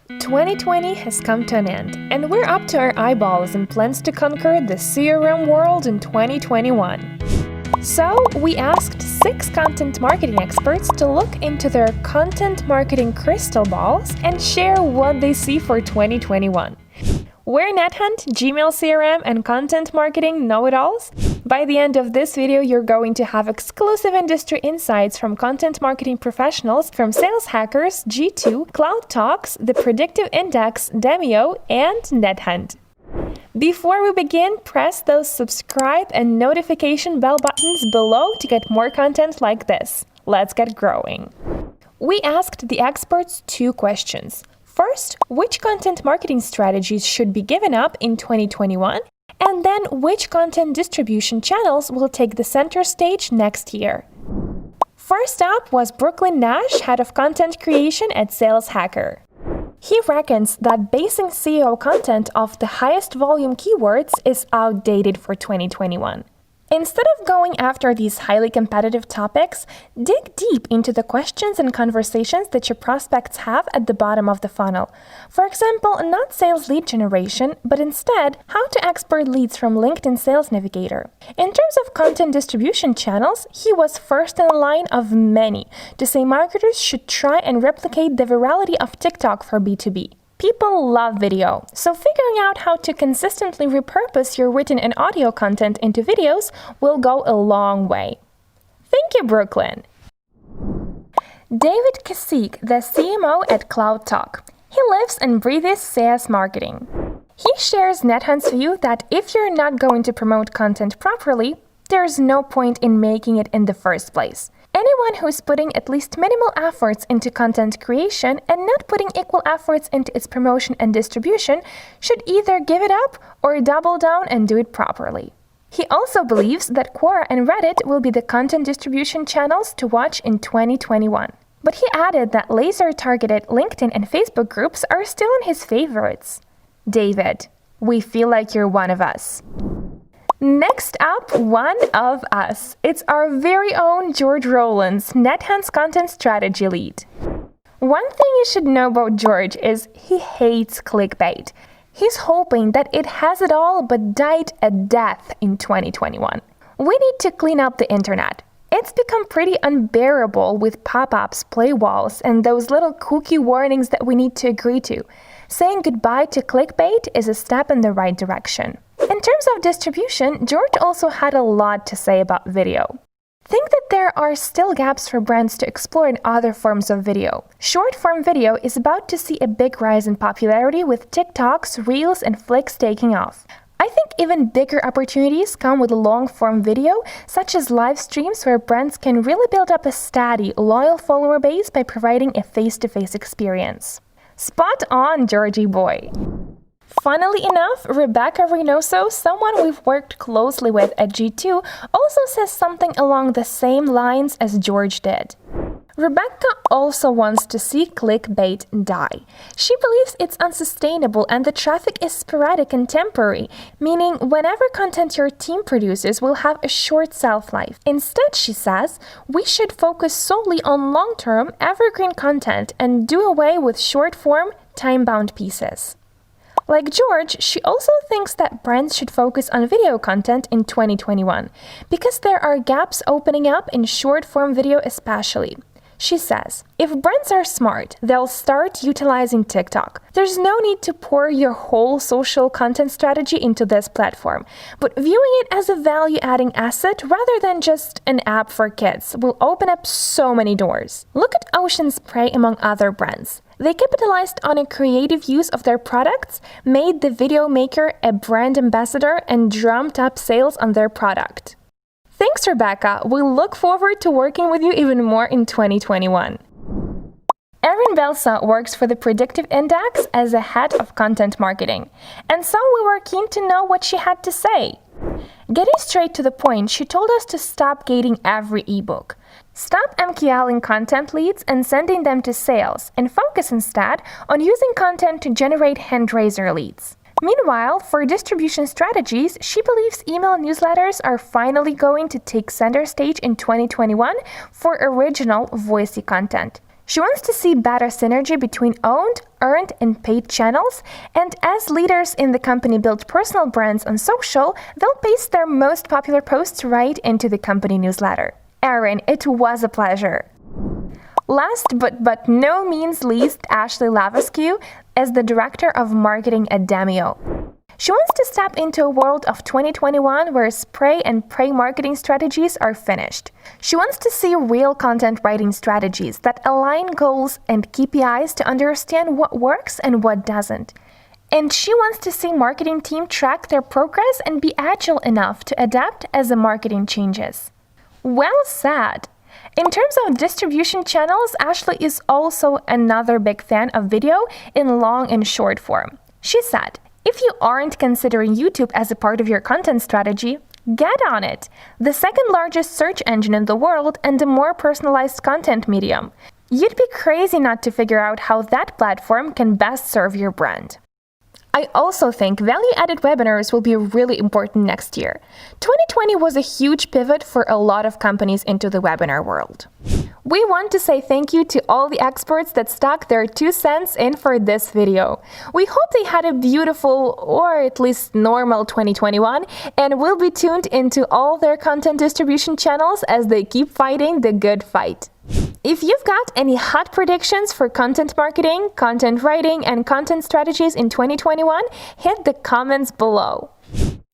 2020 has come to an end, and we're up to our eyeballs in plans to conquer the CRM world in 2021. So, we asked 6 content marketing experts to look into their content marketing crystal balls and share what they see for 2021. We're NetHunt, Gmail CRM, and content marketing know-it-alls. By the end of this video, you're going to have exclusive industry insights from content marketing professionals from Sales Hackers, G2, CloudTalk, The Predictive Index, Demio, and NetHunt. Before we begin, press those subscribe and notification bell buttons below to get more content like this. Let's get growing. We asked the experts 2 questions. First, which content marketing strategies should be given up in 2021? And then, which content distribution channels will take the center stage next year? First up was Brooklin Nash, head of content creation at Sales Hacker. He reckons that basing SEO content off the highest volume keywords is outdated for 2021. Instead of going after these highly competitive topics, dig deep into the questions and conversations that your prospects have at the bottom of the funnel. For example, not sales lead generation, but instead, how to export leads from LinkedIn Sales Navigator. In terms of content distribution channels, he was first in line of many to say marketers should try and replicate the virality of TikTok for B2B. People love video, so figuring out how to consistently repurpose your written and audio content into videos will go a long way. Thank you, Brooklyn! David Kasik, the CMO at CloudTalk. He lives and breathes SaaS marketing. He shares NetHunt's view that if you're not going to promote content properly, there's no point in making it in the first place. Anyone who is putting at least minimal efforts into content creation and not putting equal efforts into its promotion and distribution should either give it up or double down and do it properly. He also believes that Quora and Reddit will be the content distribution channels to watch in 2021. But he added that laser-targeted LinkedIn and Facebook groups are still in his favorites. David, we feel like you're one of us. Next up, one of us. It's our very own George Rowlands, NetHunt's content strategy lead. One thing you should know about George is he hates clickbait. He's hoping that it has it all but died a death in 2021. We need to clean up the internet. It's become pretty unbearable with pop-ups, play walls, and those little cookie warnings that we need to agree to. Saying goodbye to clickbait is a step in the right direction. In terms of distribution, George also had a lot to say about video. Think that there are still gaps for brands to explore in other forms of video. Short-form video is about to see a big rise in popularity with TikToks, Reels, and Flicks taking off. I think even bigger opportunities come with long-form video, such as live streams where brands can really build up a steady, loyal follower base by providing a face-to-face experience. Spot on, Georgie boy! Funnily enough, Rebeccarynoso, someone we've worked closely with at G2, also says something along the same lines as George did. Rebecca also wants to see clickbait die. She believes it's unsustainable and the traffic is sporadic and temporary, meaning whenever content your team produces will have a short shelf-life. Instead, she says, we should focus solely on long-term, evergreen content and do away with short-form, time-bound pieces. Like George, she also thinks that brands should focus on video content in 2021, because there are gaps opening up in short-form video especially. She says, if brands are smart, they'll start utilizing TikTok. There's no need to pour your whole social content strategy into this platform, but viewing it as a value-adding asset rather than just an app for kids will open up so many doors. Look at Ocean Spray among other brands. They capitalized on a creative use of their products, made the video maker a brand ambassador, and drummed up sales on their product. Thanks, Rebecca. We look forward to working with you even more in 2021. Erin Belsa works for the Predictive Index as a head of content marketing, and so we were keen to know what she had to say. Getting straight to the point, she told us to stop gating every ebook. Stop MQLing content leads and sending them to sales, and focus instead on using content to generate hand-raiser leads. Meanwhile, for distribution strategies, she believes email newsletters are finally going to take center stage in 2021 for original, voicey content. She wants to see better synergy between owned, earned, and paid channels, and as leaders in the company build personal brands on social, they'll paste their most popular posts right into the company newsletter. Erin, it was a pleasure. Last but no means least, Ashley Lavascu as the Director of Marketing at Demio. She wants to step into a world of 2021 where spray and pray marketing strategies are finished. She wants to see real content writing strategies that align goals and KPIs to understand what works and what doesn't. And she wants to see marketing team track their progress and be agile enough to adapt as the marketing changes. Well said! In terms of distribution channels, Ashley is also another big fan of video in long and short form. She said, "If you aren't considering YouTube as a part of your content strategy, get on it. The second largest search engine in the world and a more personalized content medium. You'd be crazy not to figure out how that platform can best serve your brand." I also think value-added webinars will be really important next year. 2020 was a huge pivot for a lot of companies into the webinar world. We want to say thank you to all the experts that stuck their 2 cents in for this video. We hope they had a beautiful, or at least normal 2021, and will be tuned into all their content distribution channels as they keep fighting the good fight. If you've got any hot predictions for content marketing, content writing, and content strategies in 2021, hit the comments below.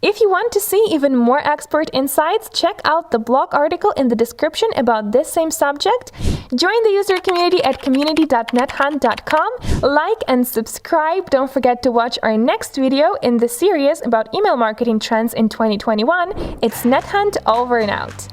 If you want to see even more expert insights, check out the blog article in the description about this same subject. Join the user community at community.nethunt.com. Like and subscribe. Don't forget to watch our next video in the series about email marketing trends in 2021. It's NetHunt over and out.